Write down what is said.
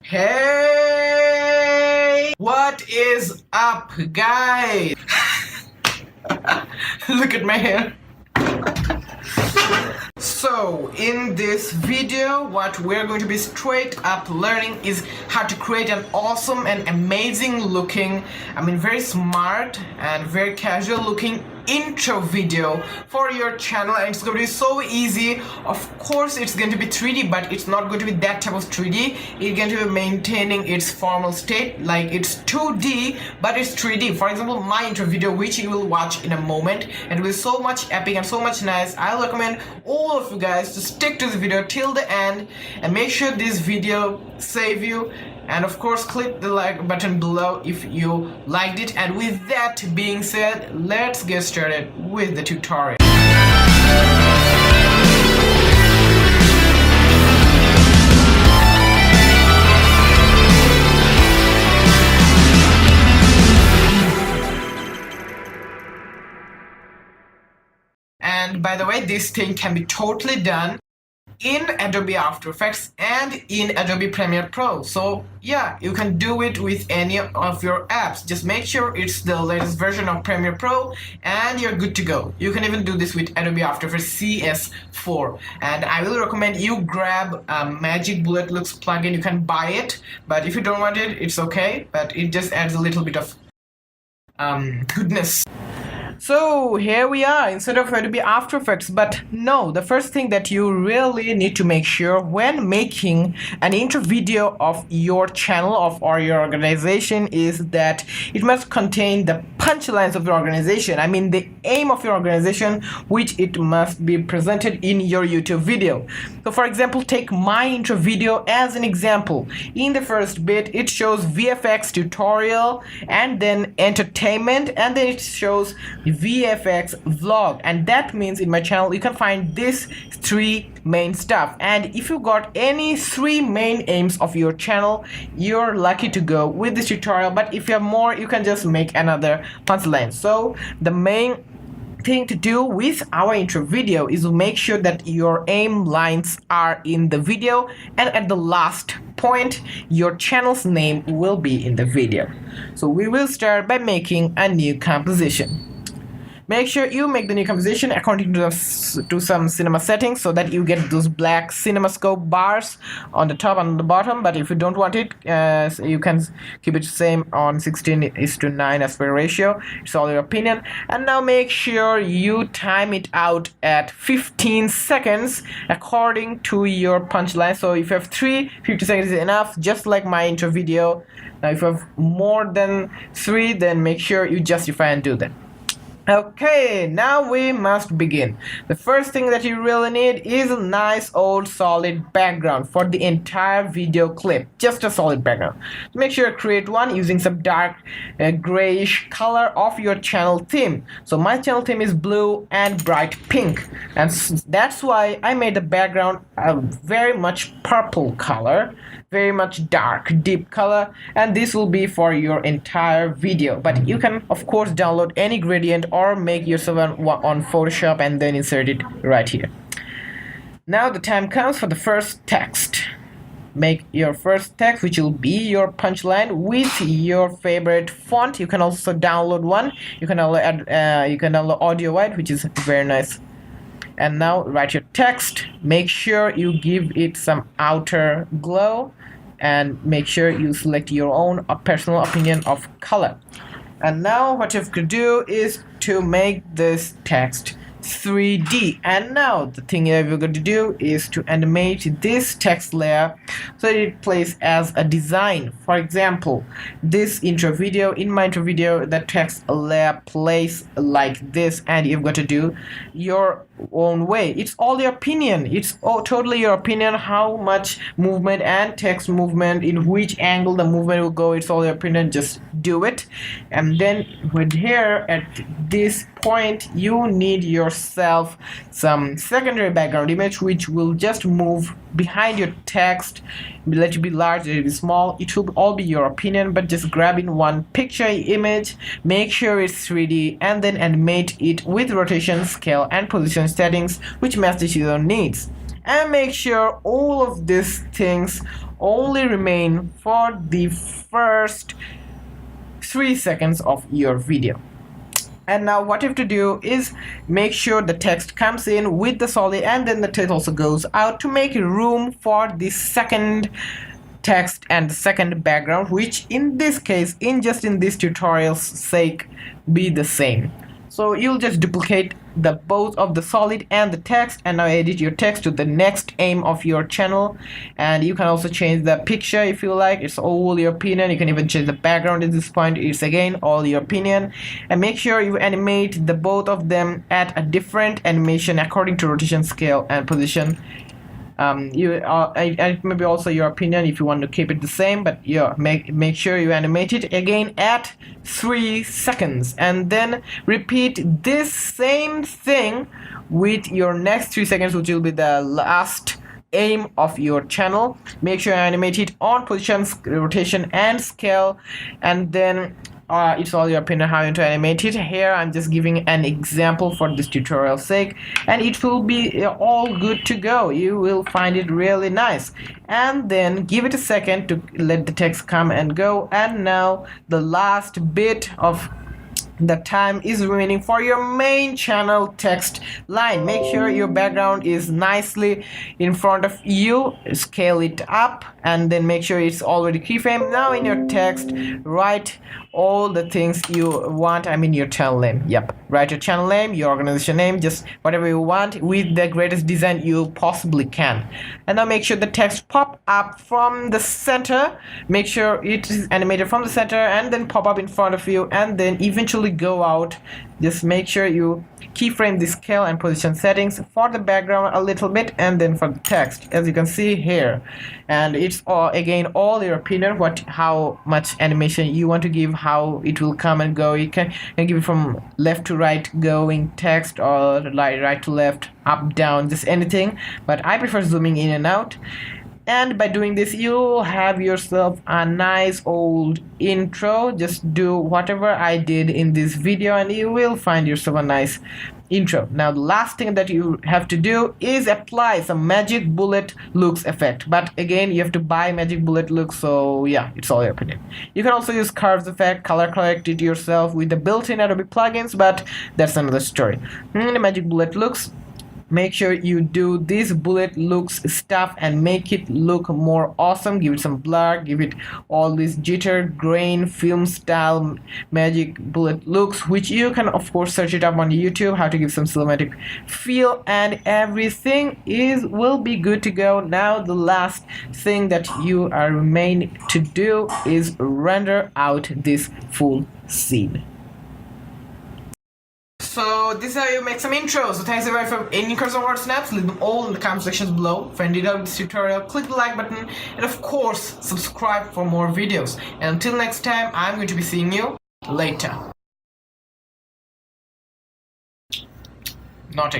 Hey, what is up, guys? Look at my hair. So in this video, what we're going to be straight up learning is how to create an awesome and amazing looking, very smart and very casual looking intro video for your channel, and it's going to be so easy. Of course it's going to be 3D, but it's not going to be that type of 3D. It's going to be maintaining its formal state, like it's 2D but it's 3D. For example, my intro video, which you will watch in a moment, and it will be so much epic and so much nice. I recommend all of you guys to stick to the video till the end and make sure this video save you. And of course, click the like button below if you liked it. And with that being said, let's get started with the tutorial. And by the way, this thing can be totally done in Adobe After Effects and in Adobe Premiere Pro. So yeah, you can do it with any of your apps. Just make sure it's the latest version of Premiere Pro and you're good to go. You can even do this with Adobe After Effects CS4. And I will recommend you grab Magic Bullet Looks plugin. You can buy it, but if you don't want it, it's okay. But it just adds a little bit of goodness. So here we are instead of Adobe After Effects. But no, the first thing that you really need to make sure when making an intro video of your channel or your organization is that it must contain the punchlines of the organization. The aim of your organization, which it must be presented in your YouTube video. So for example, take my intro video as an example. In the first bit, it shows VFX tutorial and then entertainment, and then it shows VFX vlog, and that means in my channel you can find this three main stuff. And if you got any three main aims of your channel, you're lucky to go with this tutorial. But if you have more, you can just make another punchline. So the main thing to do with our intro video is to make sure that your aim lines are in the video, and at the last point your channel's name will be in the video. So we will start by making a new composition. Make sure you make the new composition according to some cinema settings so that you get those black CinemaScope bars on the top and on the bottom. But if you don't want it, you can keep it same on 16:9 aspect ratio. It's all your opinion. And now make sure you time it out at 15 seconds according to your punchline. So if you have 50 seconds is enough, just like my intro video. Now if you have more than 3, then make sure you justify and do that. Okay, now we must begin. The first thing that you really need is a nice old solid background for the entire video clip. Just a solid background. Make sure you create one using some dark grayish color of your channel theme. So my channel theme is blue and bright pink, and that's why I made the background a very much purple color, very much dark deep color, and this will be for your entire video. But you can of course download any gradient or make yourself on Photoshop and then insert it right here. Now the time comes for the first text. Make your first text, which will be your punchline, with your favorite font. You can also download one. You can download Audio White, which is very nice. And now write your text. Make sure you give it some outer glow, and make sure you select your own personal opinion of color. And now what you have to do is to make this text 3D. And now the thing that we're going to do is to animate this text layer so that it plays as a design. For example, this intro video, in my intro video, the text layer plays like this, and you've got to do your own way. It's all your opinion. It's totally your opinion how much movement and text movement, in which angle the movement will go. It's all your opinion. Just do it. And then with here at this point, you need yourself some secondary background image which will just move behind your text. Let it be large, let it be small, it will all be your opinion, but just grab in one picture image, make sure it's 3D, and then animate it with rotation, scale, and position settings which matches your needs. and make sure all of these things only remain for the first 3 seconds of your video. And now what you have to do is make sure the text comes in with the solid, and then the text also goes out to make room for the second text and the second background, which in this case, in this tutorial's sake, be the same. So you'll just duplicate the both of the solid and the text, and now edit your text to the next aim of your channel. And you can also change the picture if you like. It's all your opinion. You can even change the background at this point. It's again all your opinion. And make sure you animate the both of them at a different animation according to rotation, scale, and position. It may be also your opinion if you want to keep it the same, but yeah, make sure you animate it again at 3 seconds, and then repeat this same thing with your next 3 seconds, which will be the last aim of your channel. Make sure you animate it on position, rotation, and scale, and then it's all your opinion how you want to animate it. Here I'm just giving an example for this tutorial's sake, and it will be all good to go. You will find it really nice. And then give it a second to let the text come and go. And now the last bit of the time is remaining for your main channel text line. Make sure your background is nicely in front of you, scale it up, and then make sure it's already keyframe. Now in your text, write all the things you want. I mean your channel name. Yep, write your channel name, your organization name, just whatever you want with the greatest design you possibly can. And now make sure the text pop up from the center. Make sure it is animated from the center and then pop up in front of you, and then eventually go out. Just make sure you keyframe the scale and position settings for the background a little bit, and then for the text, as you can see here. And it's all again all your opinion, how much animation you want to give, how it will come and go. You can give it from left to right going text, or right to left, up down, just anything, but I prefer zooming in and out. And by doing this, you'll have yourself a nice old intro. Just do whatever I did in this video and you will find yourself a nice intro. Now the last thing that you have to do is apply some magic bullet looks effect, but again you have to buy magic bullet looks, so yeah, it's all your opinion. You can also use curves effect, color correct it yourself with the built-in Adobe plugins, but that's another story. The magic bullet looks, make sure you do this bullet looks stuff and make it look more awesome. Give it some blur, give it all this jitter, grain, film style magic bullet looks, which you can of course search it up on YouTube, how to give some cinematic feel, and everything will be good to go. Now the last thing that you are remain to do is render out this full scene. So this is how you make some intros. So thanks everybody for any cursor word snaps. Leave them all in the comment sections below. If you enjoyed this tutorial, click the like button, and of course subscribe for more videos. And until next time, I'm going to be seeing you later. Not again.